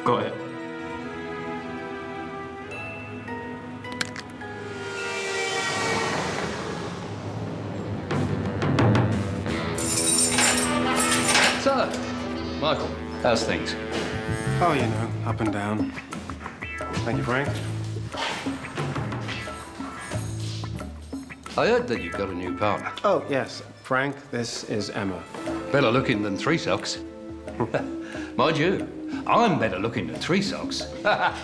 Got it. So, Michael, how's things? Oh, you know, up and down. Thank you, Frank. I heard that you've got a new partner. Oh, yes. Frank, this is Emma. Better looking than Three Socks. Mind you, I'm better looking than Three Socks. Well,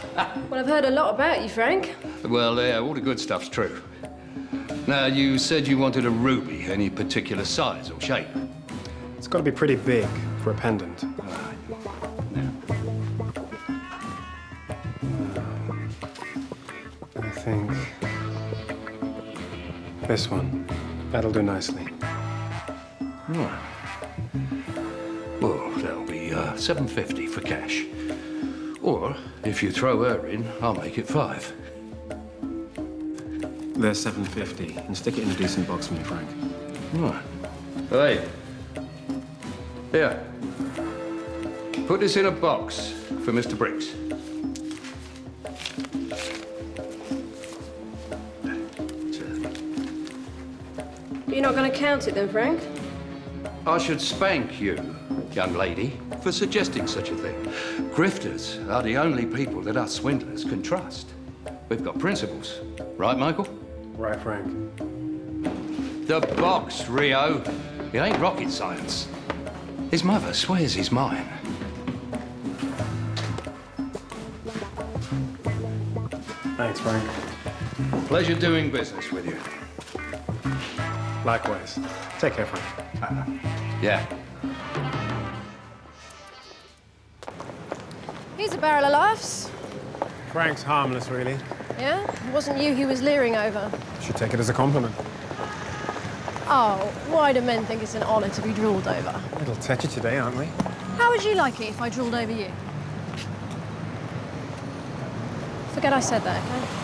I've heard a lot about you, Frank. Well, yeah, all the good stuff's true. Now, you said you wanted a ruby, any particular size or shape? It's got to be pretty big for a pendant. I think this one. That'll do nicely. Right. Well, that'll be $750 for cash. Or, if you throw her in, I'll make it $5. There's $750, and stick it in a decent box for me, Frank. Right. Hey. Here. Put this in a box for Mr. Briggs. You're not going to count it then, Frank? I should spank you, young lady, for suggesting such a thing. Grifters are the only people that us swindlers can trust. We've got principles. Right, Michael? Right, Frank. The box, Rio. It ain't rocket science. His mother swears he's mine. Thanks, Frank. Pleasure doing business with you. Likewise. Take care, Frank. Yeah. Here's a barrel of laughs. Frank's harmless, really. Yeah? It wasn't you he was leering over. Should take it as a compliment. Oh, why do men think it's an honour to be drooled over? A little touchy today, aren't we? How would you like it if I drooled over you? Forget I said that, okay?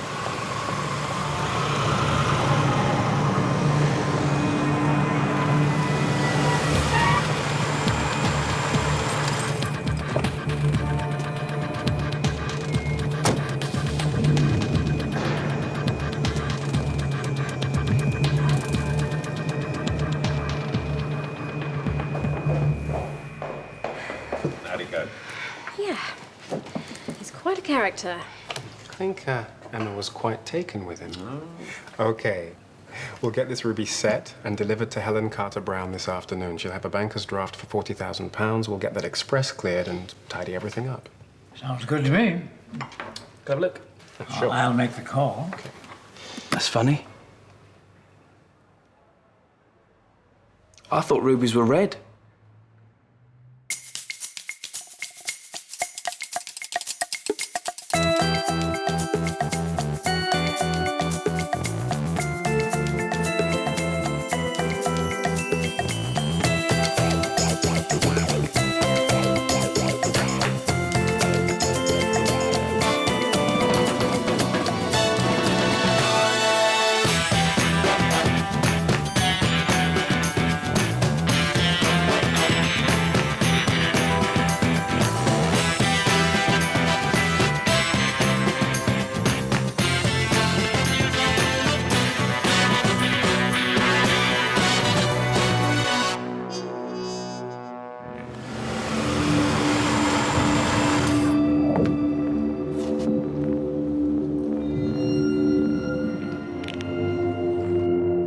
How'd it go? Yeah. He's quite a character. I think Emma was quite taken with him. Oh. Okay. We'll get this ruby set and delivered to Helen Carter-Brown this afternoon. She'll have a banker's draft for £40,000. We'll get that express cleared and tidy everything up. Sounds good to me. Have a look. Sure. I'll make the call. Okay. That's funny. I thought rubies were red.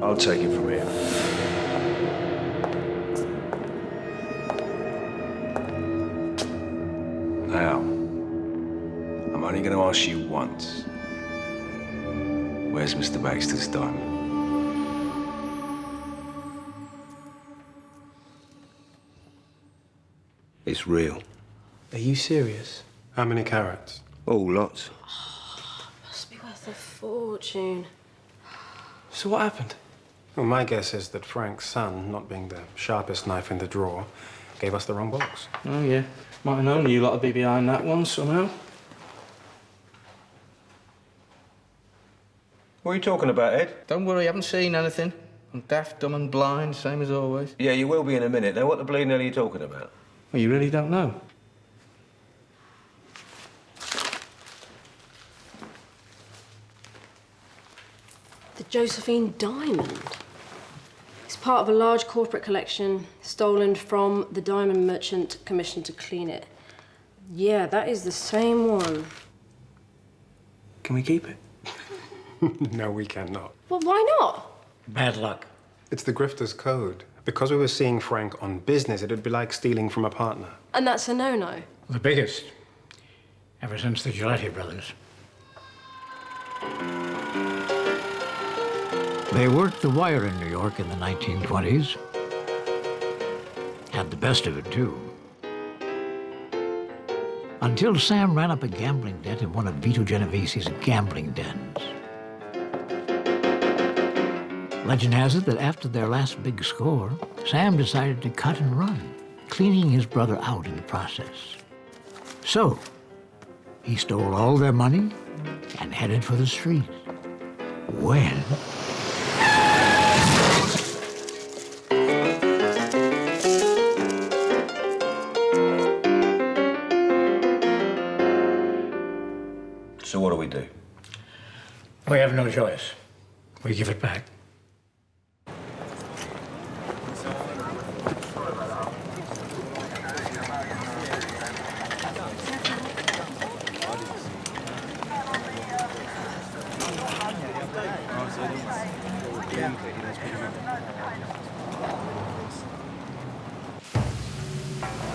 I'll take it from here. Now, I'm only going to ask you once. Where's Mr. Baxter's diamond? It's real. Are you serious? How many carats? Oh, lots. Must be worth a fortune. So what happened? Well, my guess is that Frank's son, not being the sharpest knife in the drawer, gave us the wrong box. Oh, yeah. Might have known you lot would be behind that one somehow. What are you talking about, Ed? Don't worry, I haven't seen anything. I'm deaf, dumb and blind, same as always. Yeah, you will be in a minute. Now, what the bleeding hell are you talking about? Well, you really don't know? Josephine diamond. It's part of a large corporate collection stolen from the diamond merchant commissioned to clean it. Yeah, that is the same one. Can we keep it? No, we cannot. Well, why not? Bad luck. It's the grifter's code. Because we were seeing Frank on business, it would be like stealing from a partner. And that's a no-no. The biggest. Ever since the Gillette brothers. They worked the wire in New York in the 1920s. Had the best of it, too. Until Sam ran up a gambling debt in one of Vito Genovese's gambling dens. Legend has it that after their last big score, Sam decided to cut and run, cleaning his brother out in the process. So, he stole all their money and headed for the streets. When... So what do we do? We have no choice. We give it back.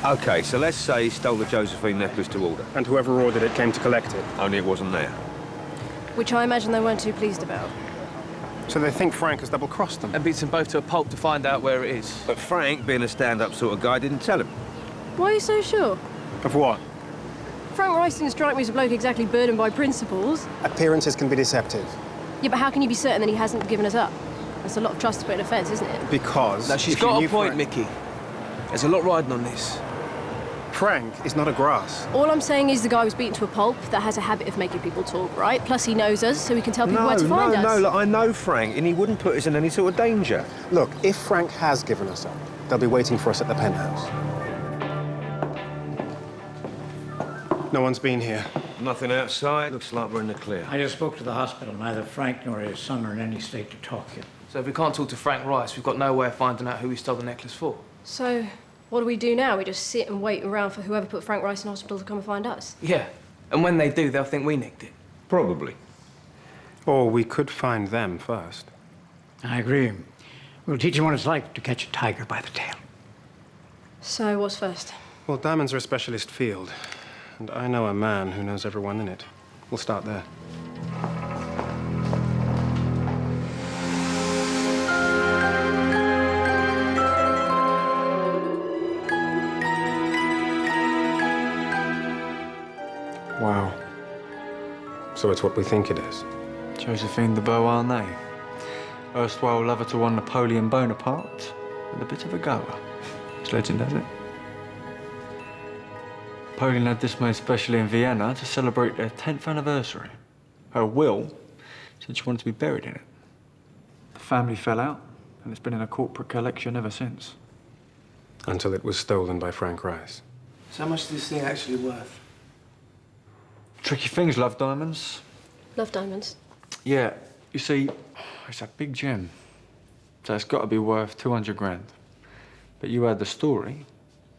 Okay, so let's say he stole the Josephine necklace to order. And whoever ordered it came to collect it. Only it wasn't there. Which I imagine they weren't too pleased about. So they think Frank has double-crossed them. And beats them both to a pulp to find out where it is. But Frank, being a stand-up sort of guy, didn't tell him. Why are you so sure? Of what? Frank Rice didn't strike me as a bloke exactly burdened by principles. Appearances can be deceptive. Yeah, but how can you be certain that he hasn't given us up? That's a lot of trust to put in a fence, isn't it? Because... Now, she's if you got knew a point, Frank... Mickey. There's a lot riding on this. Frank is not a grass. All I'm saying is the guy was beaten to a pulp that has a habit of making people talk, right? Plus he knows us, so he can tell people where to find us. Look, I know Frank, and he wouldn't put us in any sort of danger. Look, if Frank has given us up, they'll be waiting for us at the penthouse. No one's been here. Nothing outside. Looks like we're in the clear. I just spoke to the hospital. Neither Frank nor his son are in any state to talk yet. So if we can't talk to Frank Rice, we've got no way of finding out who he stole the necklace for. So, what do we do now? We just sit and wait around for whoever put Frank Rice in hospital to come and find us? Yeah, and when they do, they'll think we nicked it. Probably. Or we could find them first. I agree. We'll teach him what it's like to catch a tiger by the tail. So, what's first? Well, diamonds are a specialist field, and I know a man who knows everyone in it. We'll start there. Wow. So it's what we think it is. Josephine de Beauharnais, erstwhile lover to one Napoleon Bonaparte, with a bit of a goer. It's legend has it. Napoleon had this made specially in Vienna to celebrate their 10th anniversary. Her will said she wanted to be buried in it. The family fell out, and it's been in a corporate collection ever since. Until it was stolen by Frank Rice. So how much is this thing actually worth? Tricky things, love diamonds. Love diamonds. Yeah, you see, it's a big gem. So it's got to be worth 200 grand. But you add the story,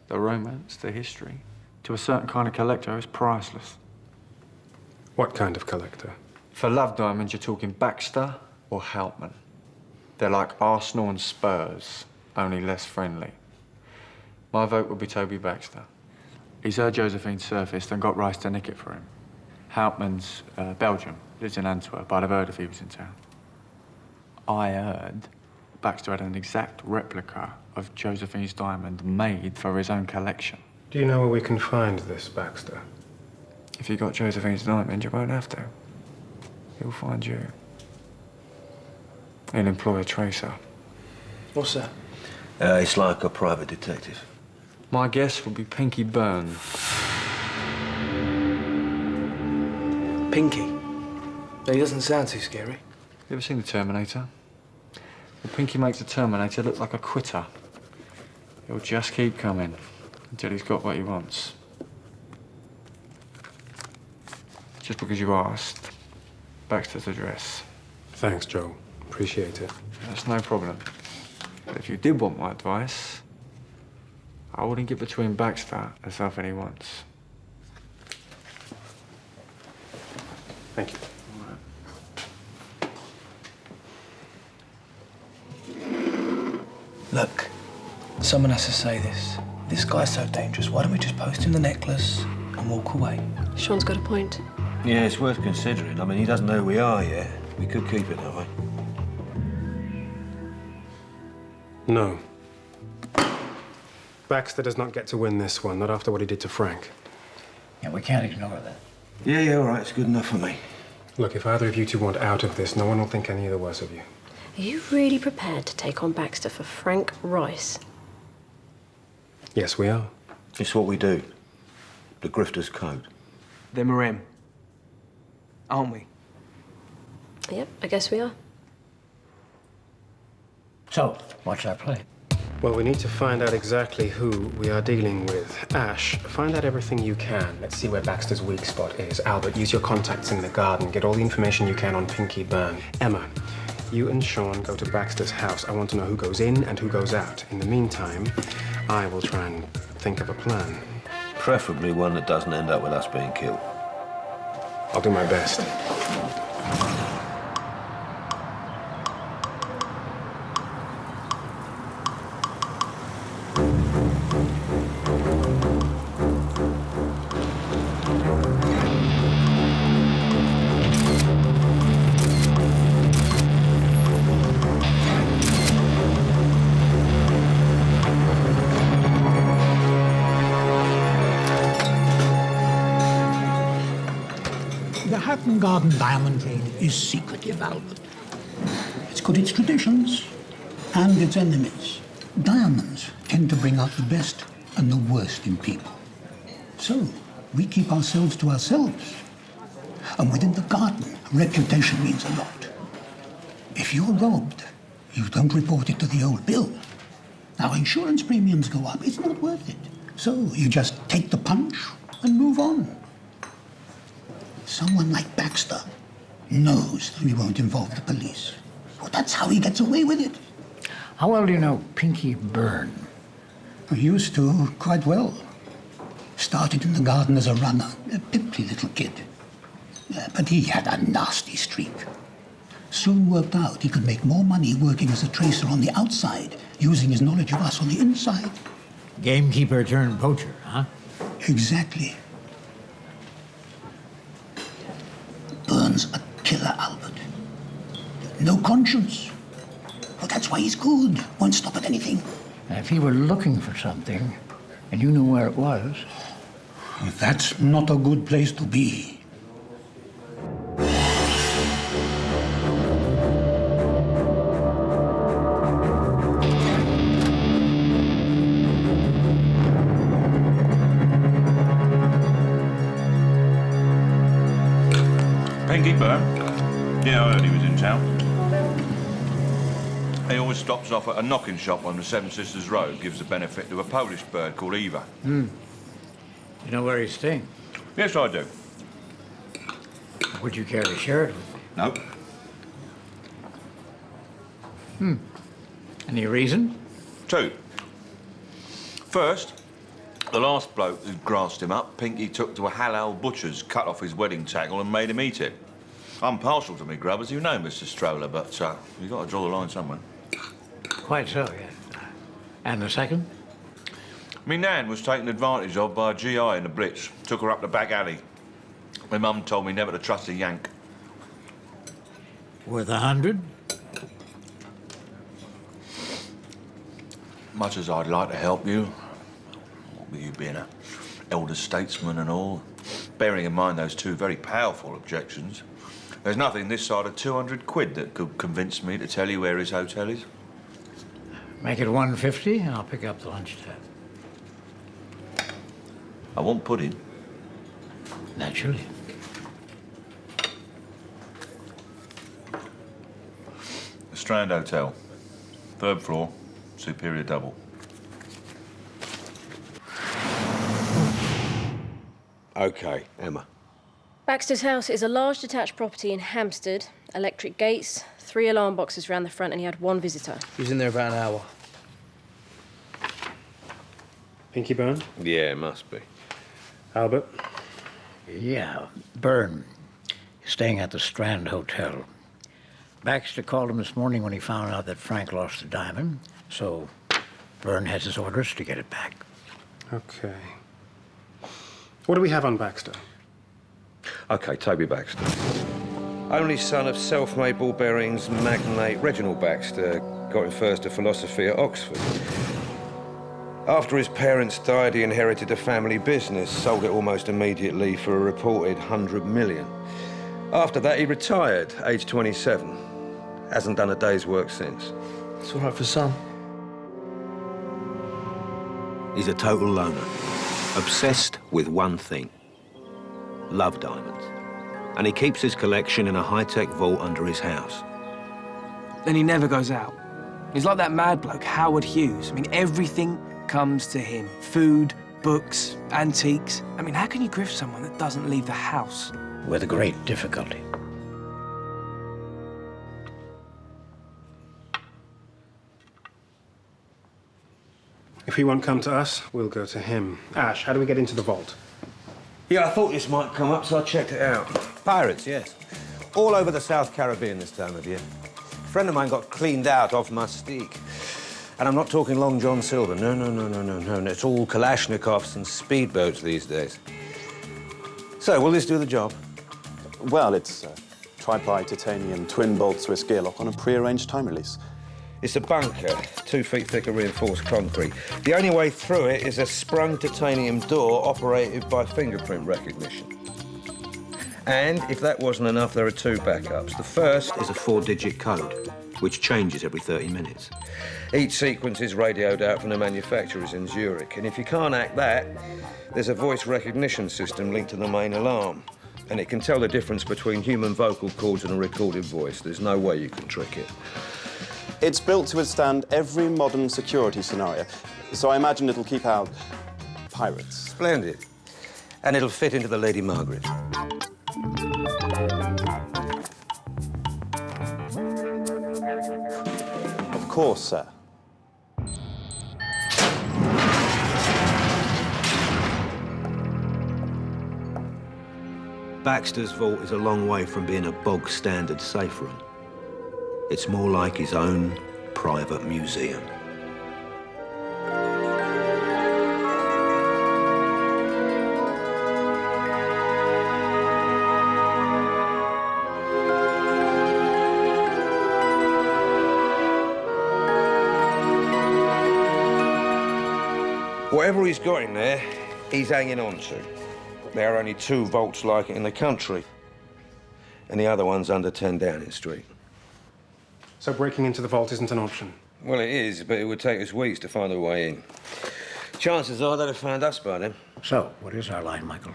the romance, the history, to a certain kind of collector, it's priceless. What kind of collector? For love diamonds, you're talking Baxter or Hatton. They're like Arsenal and Spurs, only less friendly. My vote would be Toby Baxter. He's heard Josephine surfaced and got Rice to nick it for him. Houtman's Belgium, lives in Antwerp. I'd have heard if he was in town. I heard Baxter had an exact replica of Josephine's diamond made for his own collection. Do you know where we can find this Baxter? If you got Josephine's diamond, you won't have to. He'll find you. He'll employ a tracer. What's that? It's like a private detective. My guess would be Pinky Byrne. Pinky. But he doesn't sound too scary. You ever seen the Terminator? Well, Pinky makes the Terminator look like a quitter. He'll just keep coming until he's got what he wants. Just because you asked, Baxter's address. Thanks, Joe. Appreciate it. appreciate it. That's no problem. But if you did want my advice, I wouldn't get between Baxter and something he wants. Thank you. Look, someone has to say this. This guy's so dangerous. Why don't we just post him the necklace and walk away? Sean's got a point. Yeah, it's worth considering. I mean, he doesn't know who we are yet. We could keep it that way. No. Baxter does not get to win this one, not after what he did to Frank. Yeah, we can't ignore that. Yeah, all right. It's good enough for me. Look, if either of you two want out of this, no one will think any the worse of you. Are you really prepared to take on Baxter for Frank Rice? Yes, we are. It's what we do. The grifter's code. Them are him. Aren't we? Yep, I guess we are. So, what's our play? Well, we need to find out exactly who we are dealing with. Ash, find out everything you can. Let's see where Baxter's weak spot is. Albert, use your contacts in the garden. Get all the information you can on Pinky Byrne. Emma, you and Sean go to Baxter's house. I want to know who goes in and who goes out. In the meantime, I will try and think of a plan. Preferably one that doesn't end up with us being killed. I'll do my best. The Hatton Garden diamond trade is secretive, Albert. It's got its traditions and its enemies. Diamonds tend to bring out the best and the worst in people. So, we keep ourselves to ourselves. And within the garden, reputation means a lot. If you're robbed, you don't report it to the old bill. Now, insurance premiums go up. It's not worth it. So, you just take the punch and move on. Someone like Baxter knows that we won't involve the police. Well, that's how he gets away with it. How well do you know Pinky Byrne? I used to, quite well. Started in the garden as a runner, a pimply little kid. But he had a nasty streak. Soon worked out he could make more money working as a tracer on the outside, using his knowledge of us on the inside. Gamekeeper turned poacher, huh? Exactly. Byrne's a killer, Albert. No conscience. Well, that's why he's good. Won't stop at anything. If he were looking for something, and you knew where it was... That's not a good place to be. Pinky Byrne? Yeah, I heard he was in town. He always stops off at a knocking shop on the Seven Sisters Road, gives the benefit to a Polish bird called Eva. You know where he's staying? Yes, I do. Would you care to share it with me? No. Any reason? Two. First, the last bloke who grassed him up, Pinky took to a halal butcher's, cut off his wedding tackle and made him eat it. I'm partial to me grub, as you know, Mr. Stroller, but you've got to draw the line somewhere. Quite so, yes. And the second? Me nan was taken advantage of by a GI in the Blitz. Took her up the back alley. My mum told me never to trust a Yank. Worth 100? Much as I'd like to help you, with you being an elder statesman and all, bearing in mind those two very powerful objections, there's nothing this side of 200 quid that could convince me to tell you where his hotel is. Make it 150, and I'll pick up the lunch tab. I want pudding. Naturally. The Strand Hotel. 3rd floor, superior double. Okay, Emma. Baxter's house is a large detached property in Hampstead. Electric gates, 3 alarm boxes round the front, and he had 1 visitor. He was in there about an hour. Pinky burn? Yeah, it must be. Albert? Yeah, Byrne. Staying at the Strand Hotel. Baxter called him this morning when he found out that Frank lost the diamond, so Byrne has his orders to get it back. Okay. What do we have on Baxter? OK, Toby Baxter. Only son of self-made ball bearings magnate Reginald Baxter. Got him first to philosophy at Oxford. After his parents died, he inherited a family business, sold it almost immediately for a reported 100 million. After that, he retired, age 27. Hasn't done a day's work since. It's all right for some. He's a total loner. Obsessed with one thing. Love diamonds. And he keeps his collection in a high-tech vault under his house. Then he never goes out. He's like that mad bloke, Howard Hughes. I mean, everything comes to him. Food, books, antiques. I mean, how can you grift someone that doesn't leave the house? With great difficulty. If he won't come to us, we'll go to him. Ash, how do we get into the vault? Yeah, I thought this might come up, so I checked it out. Pirates, yes. All over the South Caribbean this time of year. A friend of mine got cleaned out off Mustique. And I'm not talking Long John Silver. No. It's all Kalashnikovs and speedboats these days. So, will this do the job? Well, it's a tri-ply titanium twin-bolt Swiss gearlock on a pre-arranged time release. It's a bunker, 2 feet thick of reinforced concrete. The only way through it is a sprung titanium door operated by fingerprint recognition. And if that wasn't enough, there are 2 backups. The first is a 4-digit code, which changes every 30 minutes. Each sequence is radioed out from the manufacturers in Zurich. And if you can't hack that, there's a voice recognition system linked to the main alarm. And it can tell the difference between human vocal cords and a recorded voice. There's no way you can trick it. It's built to withstand every modern security scenario, so I imagine it'll keep out pirates. Splendid. And it'll fit into the Lady Margaret. Of course, sir. Baxter's vault is a long way from being a bog-standard safe room. It's more like his own private museum. Whatever he's got in there, he's hanging on to. There are only 2 vaults like it in the country, and the other one's under 10 Downing Street. So breaking into the vault isn't an option? Well, it is, but it would take us weeks to find a way in. Chances are they'd have found us by then. So, what is our line, Michael?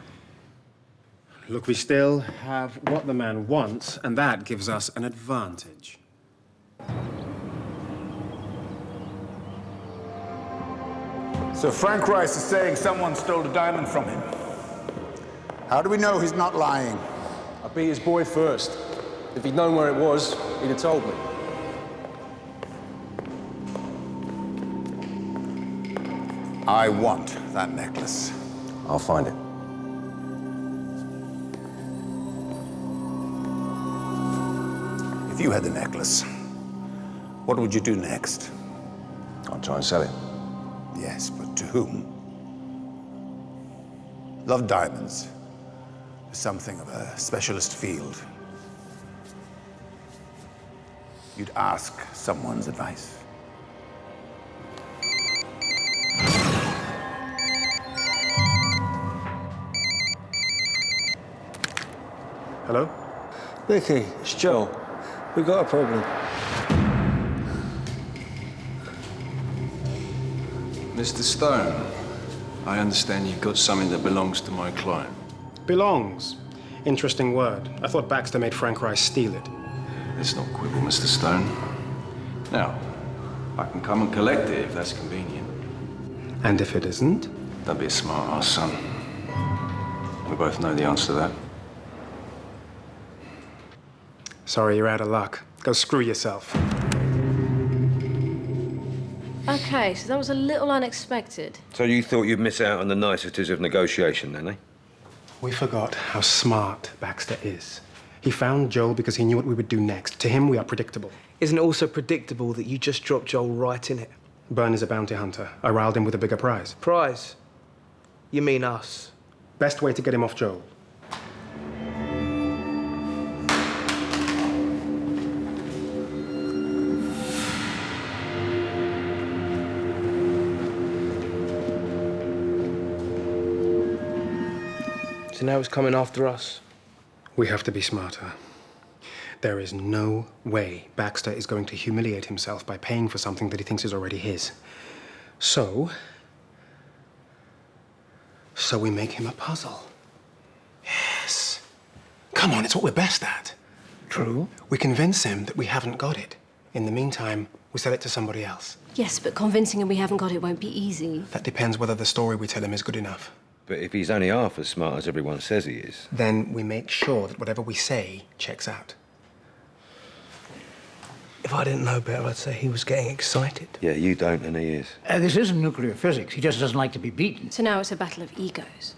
Look, we still have what the man wants, and that gives us an advantage. So Frank Rice is saying someone stole the diamond from him. How do we know he's not lying? I beat his boy first. If he'd known where it was, he'd have told me. I want that necklace. I'll find it. If you had the necklace, what would you do next? I'll try and sell it. Yes, but to whom? Love diamonds is something of a specialist field. You'd ask someone's advice. Hello? Vicky, it's Joe. We've got a problem. Mr. Stone, I understand you've got something that belongs to my client. Belongs. Interesting word. I thought Baxter made Frank Rice steal it. Let's not quibble, Mr. Stone. Now, I can come and collect it if that's convenient. And if it isn't? Don't be a smart ass, son. We both know the answer to that. Sorry, you're out of luck. Go screw yourself. Okay, so that was a little unexpected. So you thought you'd miss out on the niceties of negotiation, then, eh? We forgot how smart Baxter is. He found Joel because he knew what we would do next. To him, we are predictable. Isn't it also predictable that you just dropped Joel right in it? Byrne is a bounty hunter. I riled him with a bigger prize. Prize? You mean us? Best way to get him off Joel. So now it's coming after us. We have to be smarter. There is no way Baxter is going to humiliate himself by paying for something that he thinks is already his. So we make him a puzzle. Yes. Come on, it's what we're best at. True. We convince him that we haven't got it. In the meantime, we sell it to somebody else. Yes, but convincing him we haven't got it won't be easy. That depends whether the story we tell him is good enough. But if he's only half as smart as everyone says he is... Then we make sure that whatever we say checks out. If I didn't know better, I'd say he was getting excited. Yeah, you don't, and he is. This isn't nuclear physics. He just doesn't like to be beaten. So now it's a battle of egos.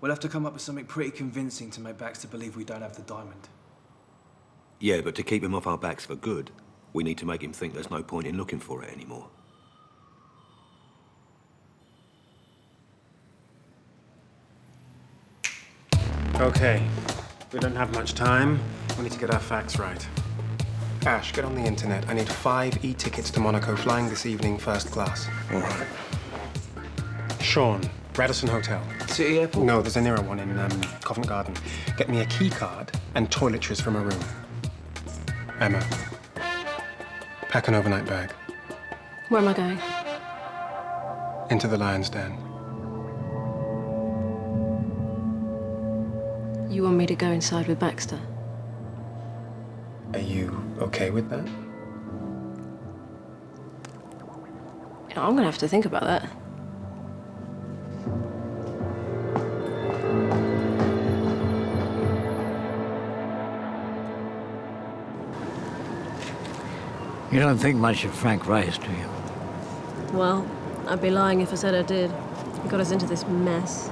We'll have to come up with something pretty convincing to make Baxter believe we don't have the diamond. Yeah, but to keep him off our backs for good, we need to make him think there's no point in looking for it anymore. Okay, we don't have much time. We need to get our facts right. Ash, get on the internet. I need 5 e-tickets to Monaco, flying this evening, first class. All right. Sean, Radisson Hotel. City Airport? No, there's a nearer one in Covent Garden. Get me a key card and toiletries from a room. Emma, pack an overnight bag. Where am I going? Into the lion's den. You want me to go inside with Baxter? Are you okay with that? You know, I'm gonna have to think about that. You don't think much of Frank Rice, do you? Well, I'd be lying if I said I did. He got us into this mess.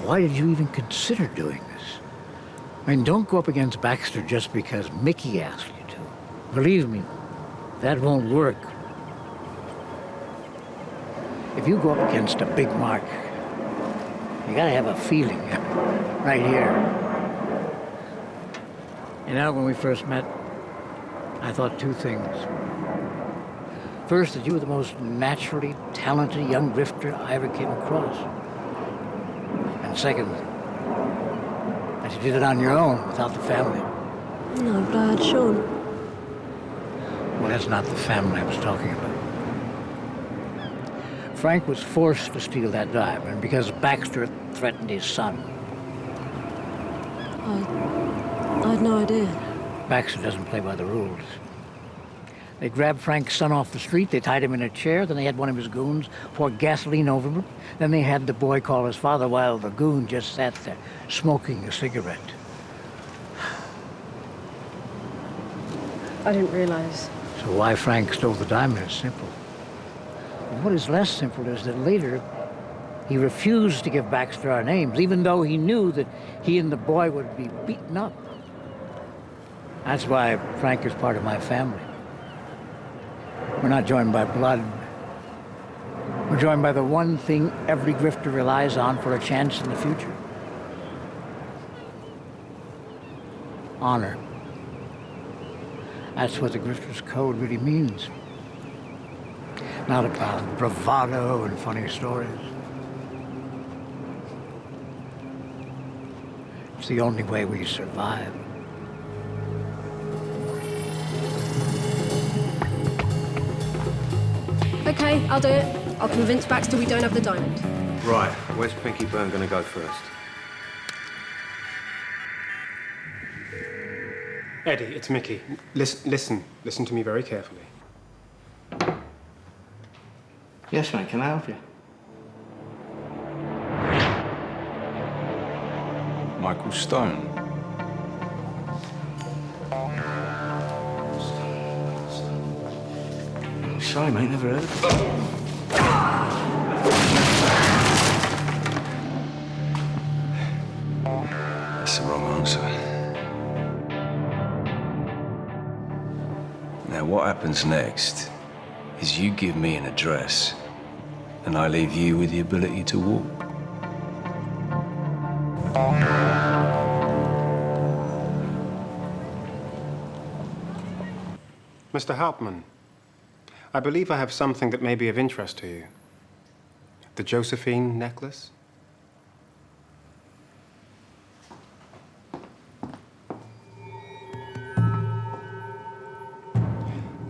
Why did you even consider doing this? I mean, don't go up against Baxter just because Mickey asked you to. Believe me, that won't work. If you go up against a big mark, you gotta have a feeling, right here. You know, when we first met, I thought 2 things. First, that you were the most naturally talented young grifter I ever came across. And second, that you did it on your own, without the family. No, but I had Sean. Well, that's not the family I was talking about. Frank was forced to steal that diamond because Baxter threatened his son. I had no idea. Baxter doesn't play by the rules. They grabbed Frank's son off the street, they tied him in a chair, then they had one of his goons pour gasoline over him, then they had the boy call his father while the goon just sat there, smoking a cigarette. I didn't realize. So why Frank stole the diamond is simple. What is less simple is that later, he refused to give Baxter our names, even though he knew that he and the boy would be beaten up. That's why Frank is part of my family. We're not joined by blood. We're joined by the one thing every grifter relies on for a chance in the future. Honor. That's what the grifter's code really means. Not about bravado and funny stories. It's the only way we survive. Okay, I'll do it. I'll convince Baxter we don't have the diamond. Right, where's Pinky Byrne gonna go first? Eddie, it's Mickey. Listen to me very carefully. Yes, mate, can I help you? Michael Stone. Sorry, mate, never heard of it. That's the wrong answer. Now, what happens next is you give me an address, and I leave you with the ability to walk. Mr. Hauptmann, I believe I have something that may be of interest to you. The Josephine necklace?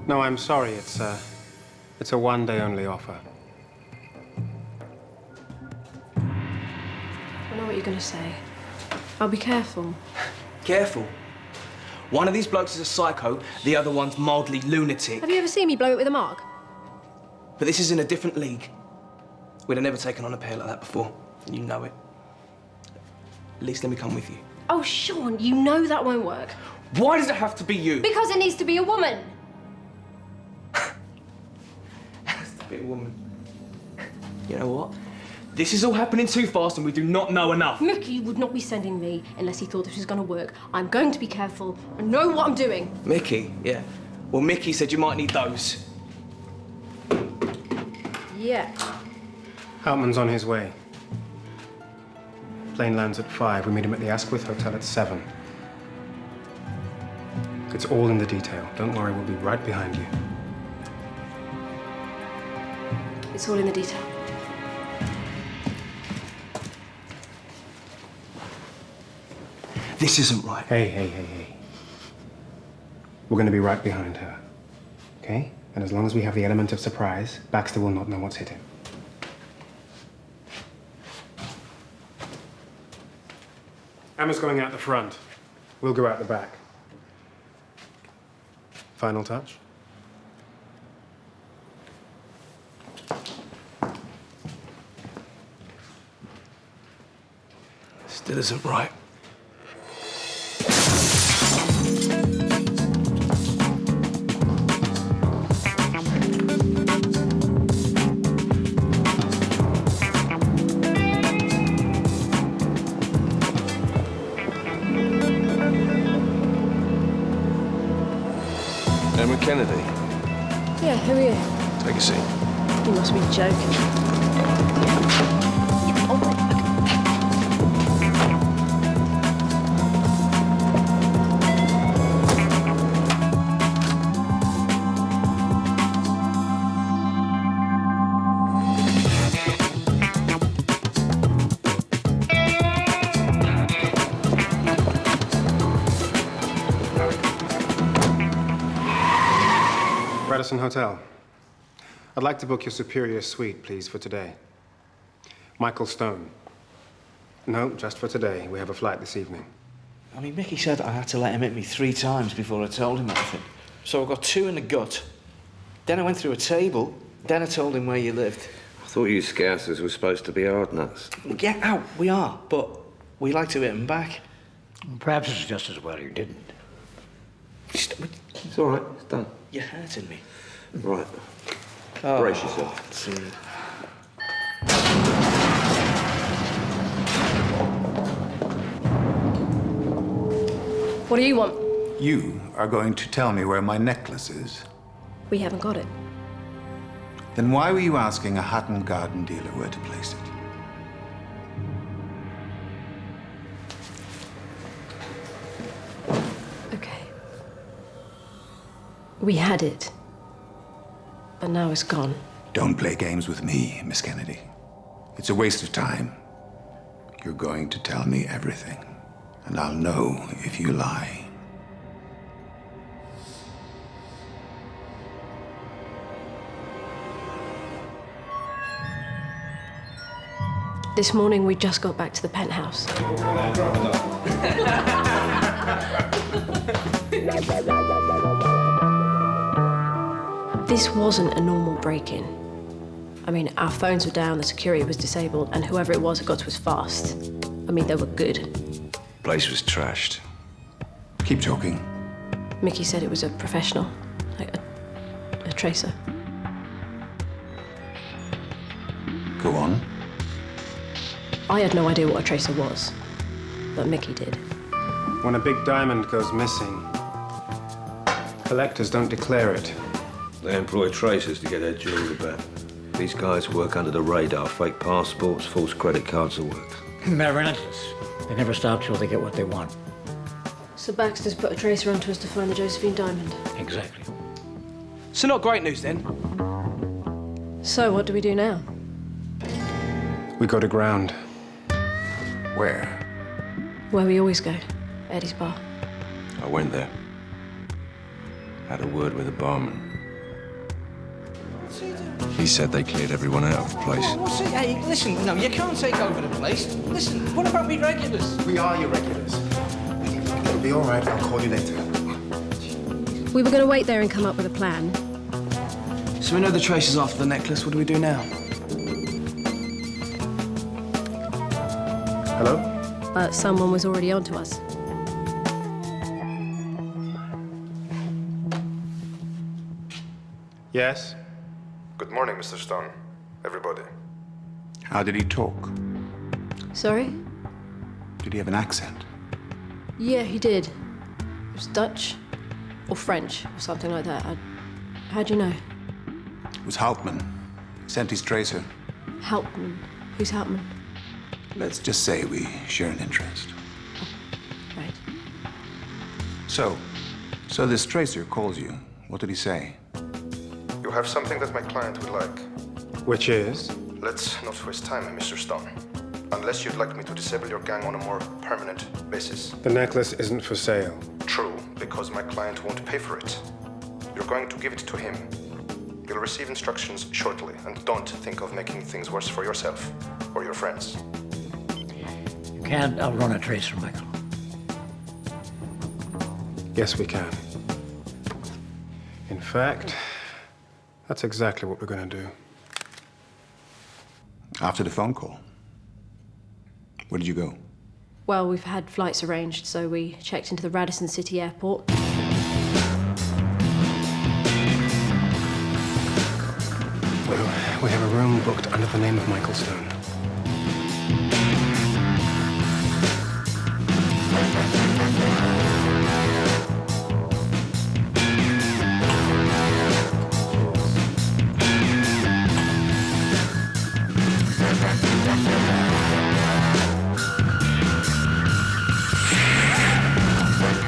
No, I'm sorry. It's a one-day only offer. I know what you're gonna say. I'll be careful. Careful. One of these blokes is a psycho, the other one's mildly lunatic. Have you ever seen me blow it with a mark? But this is in a different league. We'd have never taken on a pair like that before, and you know it. At least let me come with you. Oh, Sean, you know that won't work. Why does it have to be you? Because it needs to be a woman. Be a woman. You know what? This is all happening too fast and we do not know enough. Mickey would not be sending me unless he thought this was going to work. I'm going to be careful and know what I'm doing. Mickey? Yeah. Well, Mickey said you might need those. Yeah. Hauptmann's on his way. Plane lands at 5. We meet him at the Asquith Hotel at 7. It's all in the detail. Don't worry, we'll be right behind you. It's all in the detail. This isn't right. Hey. We're going to be right behind her. Okay? And as long as we have the element of surprise, Baxter will not know what's hit him. Emma's going out the front. We'll go out the back. Final touch? Still isn't right. Emma Kennedy, Yeah, who are you? take a seat. You must be joking. Radisson Hotel. I'd like to book your superior suite, please, for today. Michael Stone. No, just for today. We have a flight this evening. I mean, Mickey said I had to let him hit me 3 times before I told him anything. So I got 2 in the gut. Then I went through a table. Then I told him where you lived. I thought you Scousers were supposed to be hard nuts. Yeah, we are, but we like to hit him back. Perhaps it's just as well you didn't. It's all right. It's done. You're hurting me. Right. Oh, Brace yourself. Let's see. What do you want? You are going to tell me where my necklace is. We haven't got it. Then why were you asking a Hatton garden dealer where to place it? Okay. We had it. But now it's gone. Don't play games with me, Miss Kennedy. It's a waste of time. You're going to tell me everything, and I'll know if you lie. This morning we just got back to the penthouse. This wasn't a normal break-in. I mean, our phones were down, the security was disabled, and whoever it was, it got to us fast. I mean, they were good. Place was trashed. Keep talking. Mickey said it was a professional, like a tracer. Go on. I had no idea what a tracer was, but Mickey did. When a big diamond goes missing, collectors don't declare it. They employ tracers to get their jewelry back. These guys work under the radar. Fake passports, false credit cards, the works. They're relentless. They never stop till they get what they want. So Baxter's put a tracer onto us to find the Josephine diamond. Exactly. So not great news then. So what do we do now? We go to ground. Where? Where we always go, Eddie's bar. I went there. Had a word with the barman. He said they cleared everyone out of the place. What's it? Hey, listen, no, you can't take over the place. Listen, what about me regulars? We are your regulars. It'll be all right. I'll call you later. We were going to wait there and come up with a plan. So we know the tracer's after the necklace. What do we do now? Hello? But someone was already onto us. Yes? Good morning, Mr. Stone. Everybody. How did he talk? Sorry? Did he have an accent? Yeah, he did. It was Dutch or French or something like that. How'd you know? It was Hauptmann. Sent his tracer. Hauptmann. Who's Hauptmann? Let's just say we share an interest. Right. So this tracer calls you. What did he say? You have something that my client would like. Which is? Let's not waste time, Mr. Stone. Unless you'd like me to disable your gang on a more permanent basis. The necklace isn't for sale. True, because my client won't pay for it. You're going to give it to him. You'll receive instructions shortly, and don't think of making things worse for yourself or your friends. You can't outrun a tracer, Michael. Yes, we can. In fact, that's exactly what we're going to do. After the phone call, where did you go? Well, we've had flights arranged, so we checked into the Radisson City Airport. We have a room booked under the name of Michael Stone.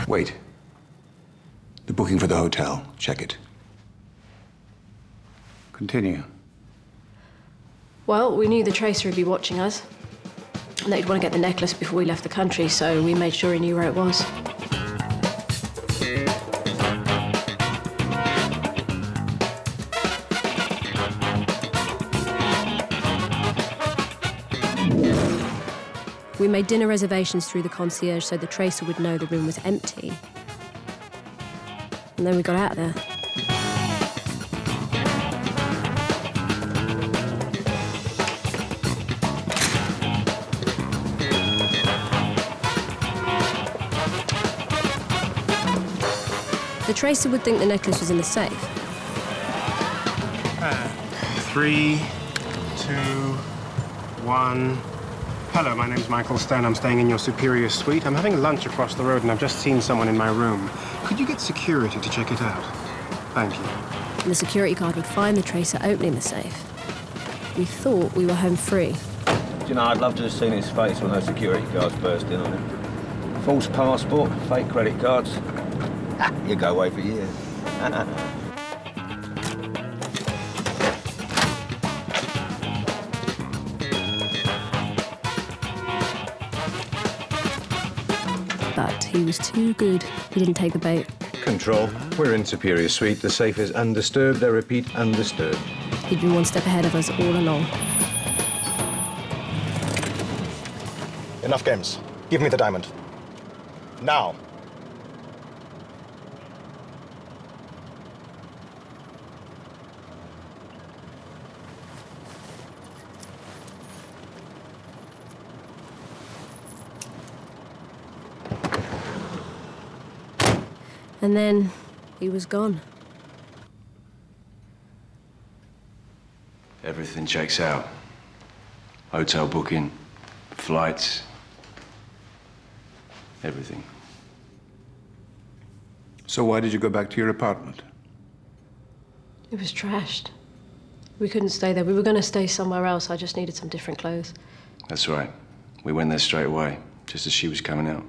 Wait. The booking for the hotel. Check it. Continue. Well, we knew the tracer would be watching us, and they'd want to get the necklace before we left the country, so we made sure he knew where it was. We made dinner reservations through the concierge so the tracer would know the room was empty. And then we got out of there. The tracer would think the necklace was in the safe. 3, 2, 1. Hello, my name's Michael Stone. I'm staying in your superior suite. I'm having lunch across the road and I've just seen someone in my room. Could you get security to check it out? Thank you. And the security guard would find the tracer opening the safe. We thought we were home free. Do you know, I'd love to have seen his face when those security guards burst in on him. False passport, fake credit cards. You go away for years. But he was too good. He didn't take the bait. Control. We're in Superior Suite. The safe is undisturbed. I repeat, undisturbed. He'd been one step ahead of us all along. Enough games. Give me the diamond. Now. And then he was gone. Everything checks out. Hotel booking, flights, everything. So why did you go back to your apartment? It was trashed. We couldn't stay there. We were going to stay somewhere else. I just needed some different clothes. That's right. We went there straight away, just as she was coming out.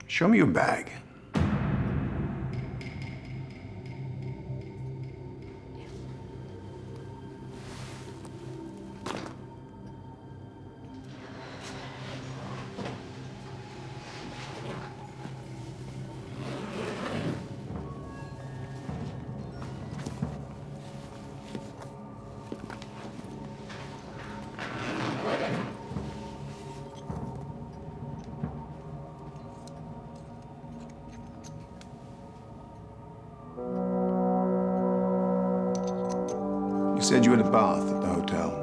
Show me your bag. You said you had a bath at the hotel.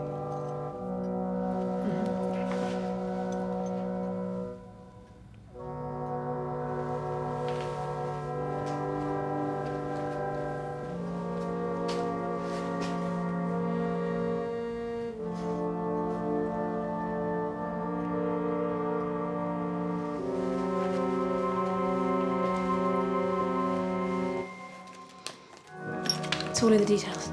It's all in the details.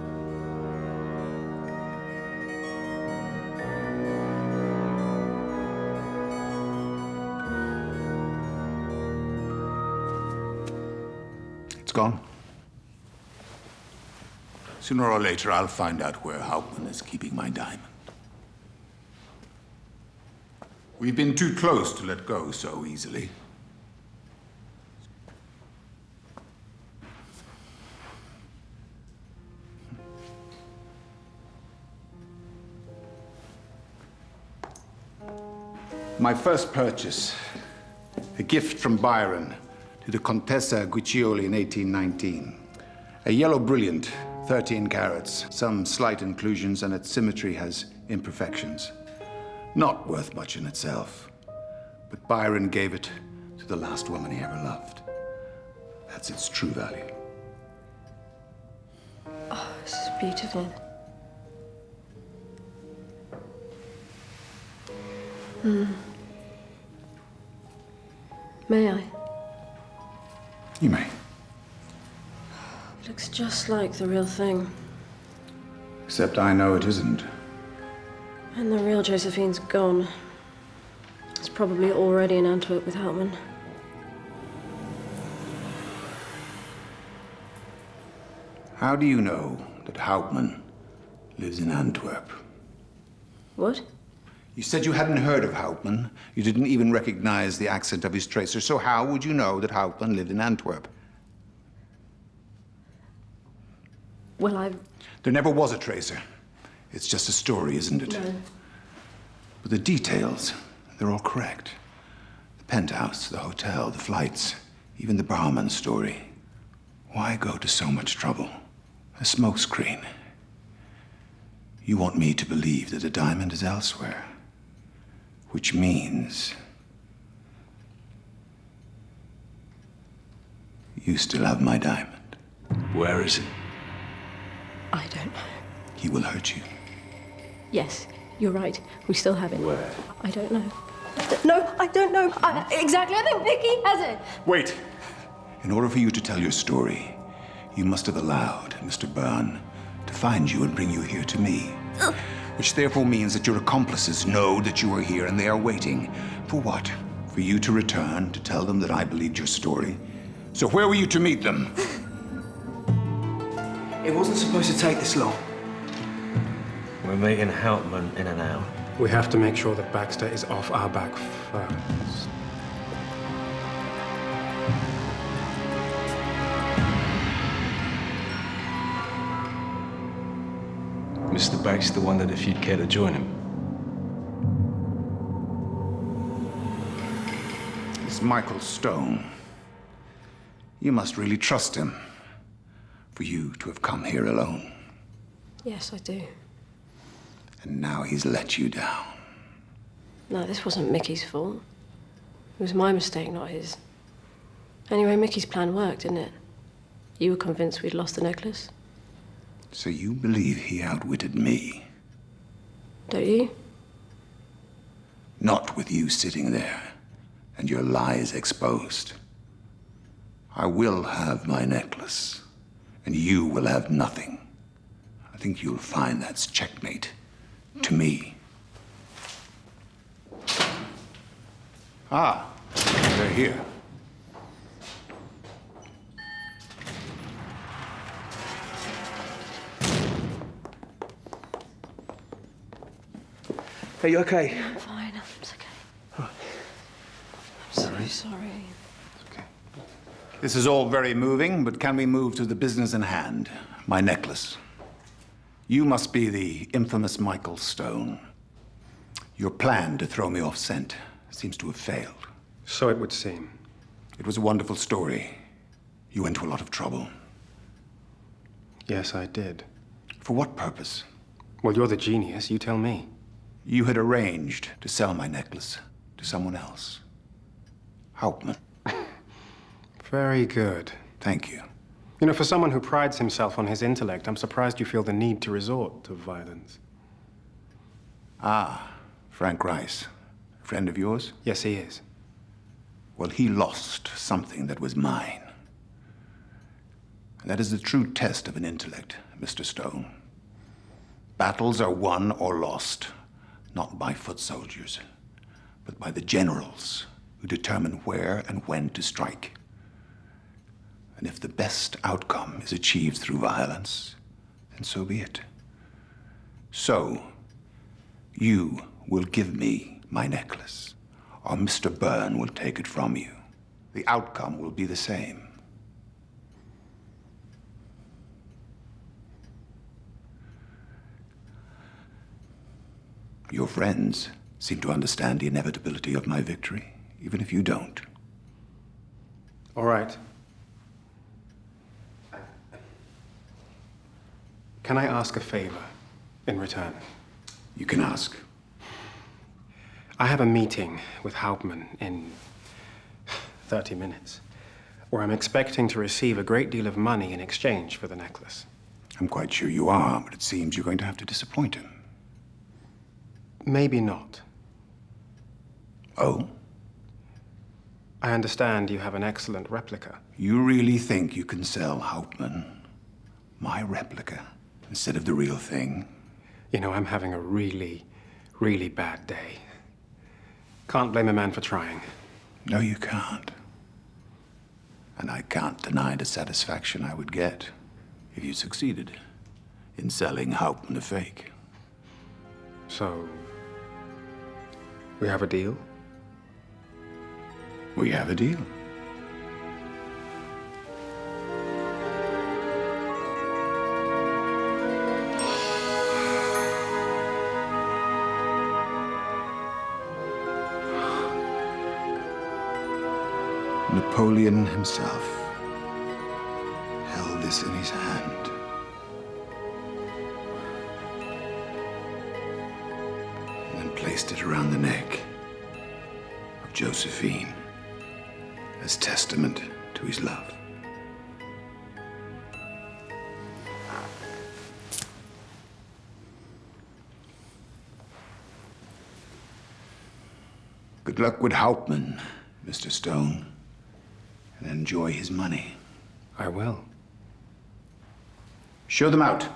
It's gone. Sooner or later, I'll find out where Hauptmann is keeping my diamond. We've been too close to let go so easily. My first purchase, a gift from Byron to the Contessa Guiccioli in 1819. A yellow brilliant, 13 carats, some slight inclusions, and its symmetry has imperfections. Not worth much in itself, but Byron gave it to the last woman he ever loved. That's its true value. Oh, this is beautiful. May I? You may. Looks just like the real thing. Except I know it isn't. And the real Josephine's gone. It's probably already in Antwerp with Hauptmann. How do you know that Hauptmann lives in Antwerp? What? You said you hadn't heard of Hauptmann. You didn't even recognize the accent of his tracer. So how would you know that Hauptmann lived in Antwerp? Well, There never was a tracer. It's just a story, isn't it? No. But the details, they're all correct. The penthouse, the hotel, the flights, even the barman story. Why go to so much trouble? A smokescreen. You want me to believe that the diamond is elsewhere. Which means you still have my diamond. Where is it? I don't know. He will hurt you. Yes, you're right. We still have it. Where? I don't know. No, I don't know. Exactly. I think Vicky has it. Wait. In order for you to tell your story, you must have allowed Mr. Byrne to find you and bring you here to me. Which therefore means that your accomplices know that you are here and they are waiting. For what? For you to return to tell them that I believed your story? So where were you to meet them? It wasn't supposed to take this long. We're meeting Hauptmann in an hour. We have to make sure that Baxter is off our back first. Mr. Baxter wondered if you'd care to join him. It's Michael Stone. You must really trust him for you to have come here alone. Yes, I do. And now he's let you down. No, this wasn't Mickey's fault. It was my mistake, not his. Anyway, Mickey's plan worked, didn't it? You were convinced we'd lost the necklace? So you believe he outwitted me? Don't you? Not with you sitting there and your lies exposed. I will have my necklace, and you will have nothing. I think you'll find that's checkmate to me. Ah, they're here. Are you okay? I'm fine, it's okay. I'm so sorry. This is all very moving, but can we move to the business in hand? My necklace. You must be the infamous Michael Stone. Your plan to throw me off scent seems to have failed. So it would seem. It was a wonderful story. You went to a lot of trouble. Yes, I did. For what purpose? Well, you're the genius. You tell me. You had arranged to sell my necklace to someone else. Hauptmann. Very good. Thank you. You know, for someone who prides himself on his intellect, I'm surprised you feel the need to resort to violence. Ah, Frank Rice. A friend of yours? Yes, he is. Well, he lost something that was mine. And that is the true test of an intellect, Mr. Stone. Battles are won or lost, not by foot soldiers, but by the generals who determine where and when to strike. And if the best outcome is achieved through violence, then so be it. So, you will give me my necklace, or Mr. Byrne will take it from you. The outcome will be the same. Your friends seem to understand the inevitability of my victory, even if you don't. All right. Can I ask a favor in return? You can ask. I have a meeting with Hauptmann in 30 minutes, where I'm expecting to receive a great deal of money in exchange for the necklace. I'm quite sure you are, but it seems you're going to have to disappoint him. Maybe not. Oh? I understand you have an excellent replica. You really think you can sell Hauptmann my replica instead of the real thing? You know, I'm having a really, really bad day. Can't blame a man for trying. No, you can't. And I can't deny the satisfaction I would get if you succeeded in selling Hauptmann a fake. So, we have a deal? We have a deal. Napoleon himself held this in his hand. And then placed it around the neck of Josephine as testament to his love. Good luck with Hauptmann, Mr. Stone. And enjoy his money. I will. Show them out.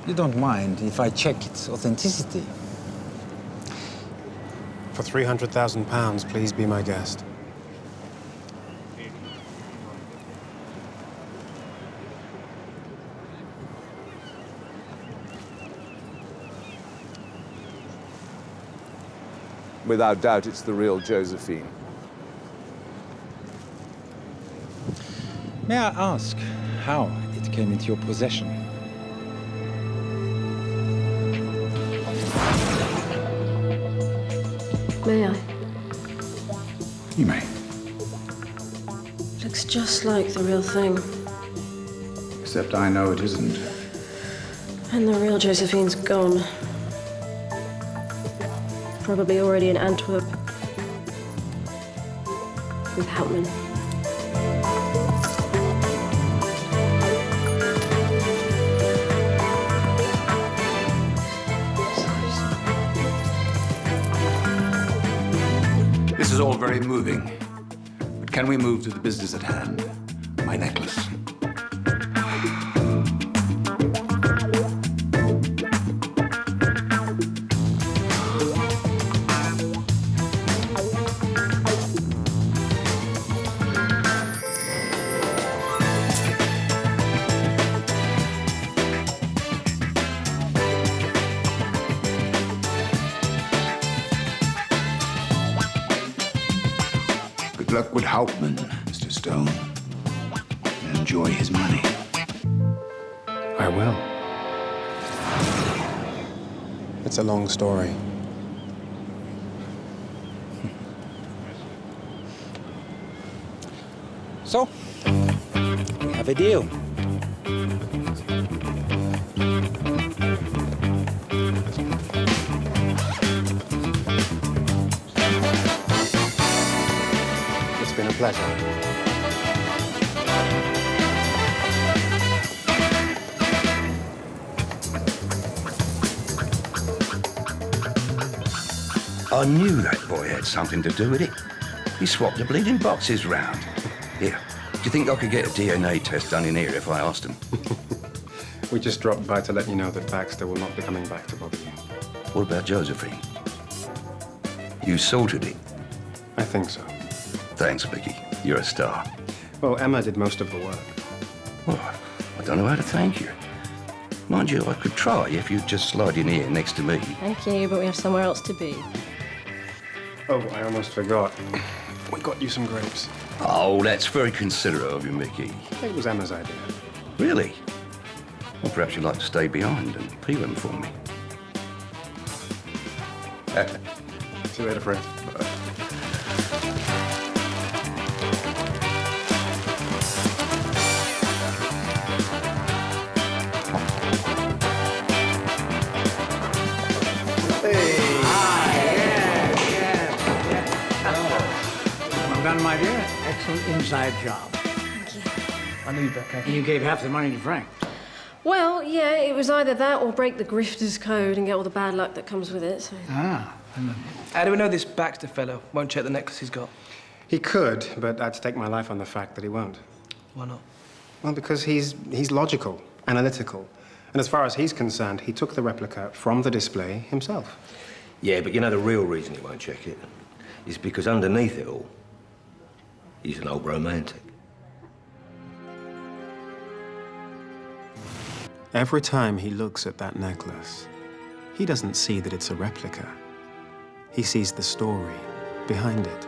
You don't mind if I check its authenticity? For £300,000, please be my guest. Without doubt, it's the real Josephine. May I ask how it came into your possession? May I? You may. Look, Looks just like the real thing. Except I know it isn't. And the real Josephine's gone. Probably already in Antwerp. With Hatton. This is all very moving. But can we move to the business at hand? My necklace. Good luck with Hauptmann, Mr. Stone. And enjoy his money. I will. It's a long story. So, we have a deal. It's been a pleasure. I knew that boy had something to do with it. He swapped the bleeding boxes round. Here, do you think I could get a DNA test done in here if I asked him? We just dropped by to let you know that Baxter will not be coming back to bother you. What about Josephine? You sorted it? I think so. Thanks, Vicky. You're a star. Well, Emma did most of the work. Well, I don't know how to thank you. Mind you, I could try if you'd just slide in here next to me. Thank you, but we have somewhere else to be. Oh, I almost forgot. We got you some grapes. Oh, that's very considerate of you, Mickey. It was Emma's idea. Really? Well, perhaps you'd like to stay behind and peel them for me. See you later, friend. Well done, my dear. Excellent inside job. Thank you. I knew you'd be okay. And you gave half the money to Frank. Well, yeah, it was either that or break the grifter's code and get all the bad luck that comes with it. So. Ah. How do we know this Baxter fellow won't check the necklace he's got? He could, but I'd stake my life on the fact that he won't. Why not? Well, because he's logical, analytical. And as far as he's concerned, he took the replica from the display himself. Yeah, but you know the real reason he won't check it is because underneath it all, he's an old romantic. Every time he looks at that necklace, he doesn't see that it's a replica. He sees the story behind it.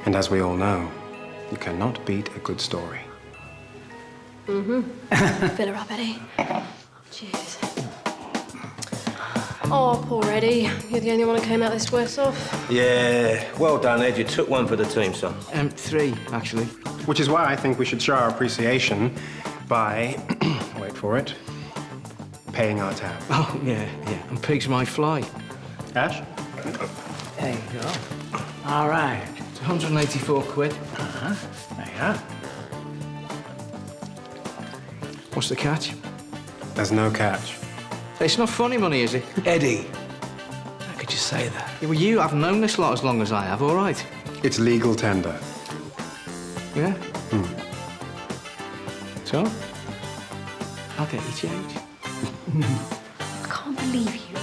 And as we all know, you cannot beat a good story. Mm-hmm. Fill her up, Eddie. Cheers. Oh, poor Eddie. You're the only one who came out this worse off. Yeah, well done, Ed. You took one for the team, son. 3, actually. Which is why I think we should show our appreciation by, wait for it, paying our tab. Oh, yeah. And pigs may fly. Ash? There you go. All right. It's 184 quid. Uh-huh. There you are. What's the catch? There's no catch. It's not funny money, is it? Eddie, how could you say that? Yeah, well, you haven't known this lot as long as I have, all right? It's legal tender. Yeah? So? I'll get you change. I can't believe you.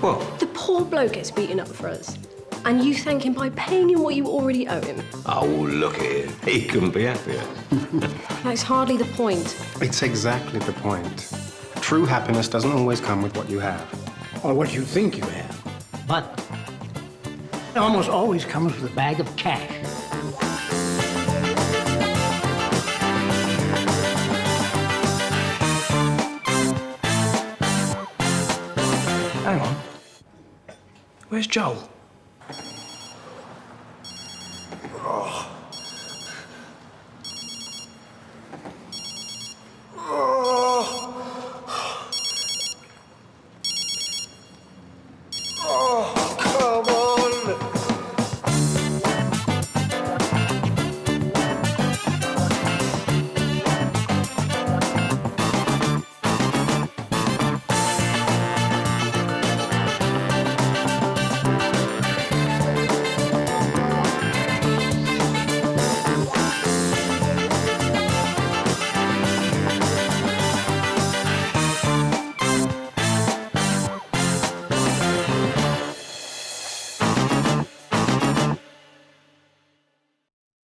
What? The poor bloke gets beaten up for us. And you thank him by paying him what you already owe him. Oh, look at him. He couldn't be happier. That's hardly the point. It's exactly the point. True happiness doesn't always come with what you have. Or what you think you have. But it almost always comes with a bag of cash. Hang on. Where's Joel?